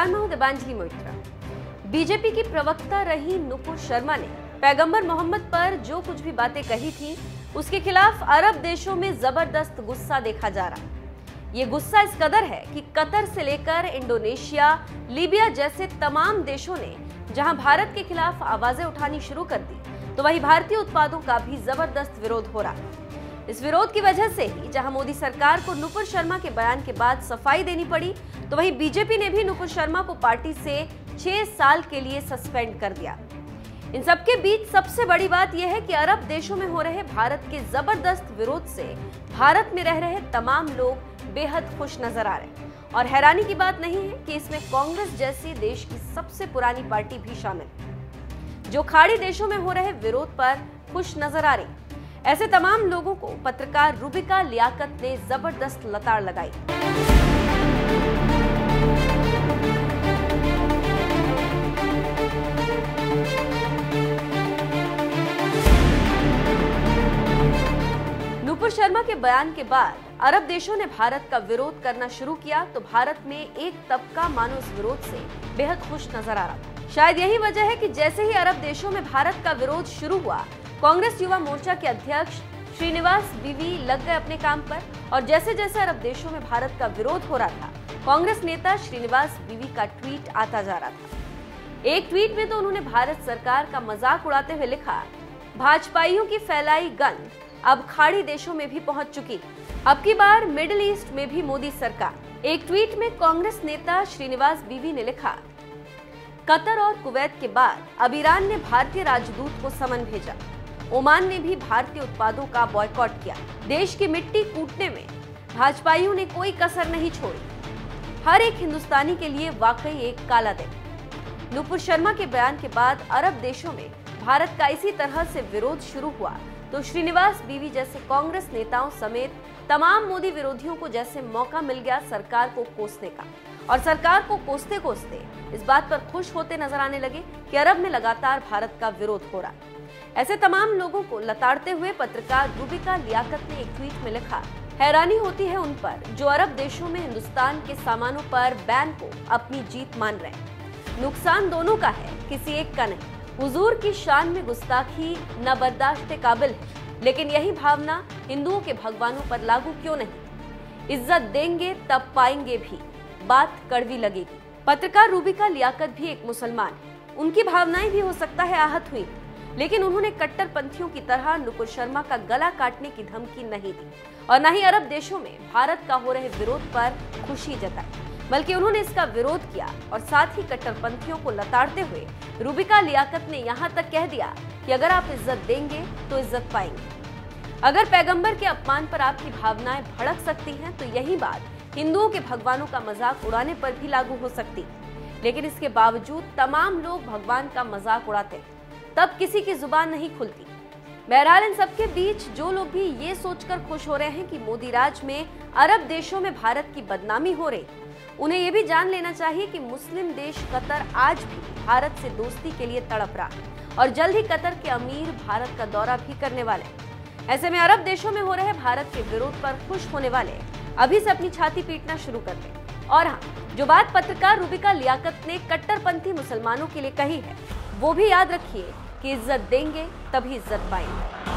नमस्कार, मैं हूं दिबांजलि मोइत्रा। बीजेपी की प्रवक्ता रही नुपुर शर्मा ने पैगंबर मोहम्मद पर जो कुछ भी बातें कही थी, उसके खिलाफ अरब देशों में जबरदस्त गुस्सा देखा जा रहा। ये गुस्सा इस कदर है कि कतर से लेकर इंडोनेशिया, लीबिया जैसे तमाम देशों ने जहां भारत के खिलाफ आवाजें उठानी शुरू कर दी, तो वहीं भारतीय उत्पादों का भी जबरदस्त विरोध हो रहा। इस विरोध की वजह से ही जहां मोदी सरकार को नुपुर शर्मा के बयान के बाद सफाई देनी पड़ी, तो वहीं बीजेपी ने भी नुपुर शर्मा को पार्टी से 6 साल के लिए सस्पेंड कर दिया। इन सबके बीच सबसे बड़ी बात यह है कि अरब देशों में हो रहे भारत के जबरदस्त विरोध से भारत में रह रहे तमाम लोग बेहद खुश नजर आ रहे हैं। और हैरानी की बात नहीं है कि इसमें कांग्रेस जैसी देश की सबसे पुरानी पार्टी भी शामिल है, जो खाड़ी देशों में हो रहे विरोध पर खुश नजर आ रही। ऐसे तमाम लोगों को पत्रकार रूबिका लियाकत ने जबरदस्त लताड़ लगाई। नुपुर शर्मा के बयान के बाद अरब देशों ने भारत का विरोध करना शुरू किया, तो भारत में एक तबका मानो इस विरोध से बेहद खुश नजर आ रहा था। शायद यही वजह है कि जैसे ही अरब देशों में भारत का विरोध शुरू हुआ, कांग्रेस युवा मोर्चा के अध्यक्ष श्रीनिवास बीवी लग गए अपने काम पर। और जैसे जैसे अरब देशों में भारत का विरोध हो रहा था, कांग्रेस नेता श्रीनिवास बीवी का ट्वीट आता जा रहा था। एक ट्वीट में तो उन्होंने भारत सरकार का मजाक उड़ाते हुए लिखा, भाजपाइयों की फैलाई गंध अब खाड़ी देशों में भी पहुंच चुकी, अब की बार मिडिल ईस्ट में भी मोदी सरकार। एक ट्वीट में कांग्रेस नेता श्रीनिवास बीवी ने लिखा, कतर और कुवैत के बाद अब ईरान ने भारतीय राजदूत को समन भेजा, ओमान ने भी भारतीय उत्पादों का बॉयकॉट किया। देश की मिट्टी कूटने में भाजपाइयों ने कोई कसर नहीं छोड़ी। हर एक हिंदुस्तानी के लिए वाकई एक काला दिन। नुपुर शर्मा के बयान के बाद अरब देशों में भारत का इसी तरह से विरोध शुरू हुआ, तो श्रीनिवास बीवी जैसे कांग्रेस नेताओं समेत तमाम मोदी विरोधियों को जैसे मौका मिल गया सरकार को कोसने का। और सरकार को कोसते कोसते इस बात पर खुश होते नजर आने लगे कि अरब में लगातार भारत का विरोध हो रहा। ऐसे तमाम लोगों को लताड़ते हुए पत्रकार रूबिका लियाकत ने एक ट्वीट में लिखा, हैरानी होती है उन पर जो अरब देशों में हिंदुस्तान के सामानों पर बैन को अपनी जीत मान रहे हैं। नुकसान दोनों का है, किसी एक का नहीं। हुजूर की शान में गुस्ताखी न बर्दाश्त काबिल है, लेकिन यही भावना हिंदुओं के भगवानों पर लागू क्यों नहीं। इज्जत देंगे तब पाएंगे भी, बात कड़वी लगेगी। पत्रकार रूबिका लियाकत भी एक मुसलमान है, उनकी भावनाएं भी हो सकता है आहत हुई, लेकिन उन्होंने कट्टरपंथियों की तरह नुपुर शर्मा का गला काटने की धमकी नहीं दी और न ही अरब देशों में भारत का हो रहे विरोध पर खुशी जताई, बल्कि उन्होंने इसका विरोध किया। और साथ ही कट्टरपंथियों को लताड़ते हुए रूबिका लियाकत ने यहाँ तक कह दिया कि अगर आप इज्जत देंगे तो इज्जत पाएंगे। अगर पैगंबर के अपमान पर आपकी भावनाएं भड़क सकती हैं, तो यही बात हिंदुओं के भगवानों का मजाक उड़ाने पर भी लागू हो सकती। लेकिन इसके बावजूद तमाम लोग भगवान का मजाक उड़ाते हैं, तब किसी की जुबान नहीं खुलती। बहरहाल इन सबके बीच जो लोग भी ये सोचकर खुश हो रहे हैं कि मोदी राज में अरब देशों में भारत की बदनामी हो रही, उन्हें ये भी जान लेना चाहिए कि मुस्लिम देश कतर आज भी भारत से दोस्ती के लिए तड़प रहा और जल्द ही कतर के अमीर भारत का दौरा भी करने वाले। ऐसे में अरब देशों में हो रहे भारत के विरोध पर खुश होने वाले अभी से अपनी छाती पीटना शुरू कर दें। और हाँ, जो बात पत्रकार रूबिका लियाकत ने कट्टरपंथी मुसलमानों के लिए कही है, वो भी याद रखिए कि इज्जत देंगे तभी इज्जत पाएंगे।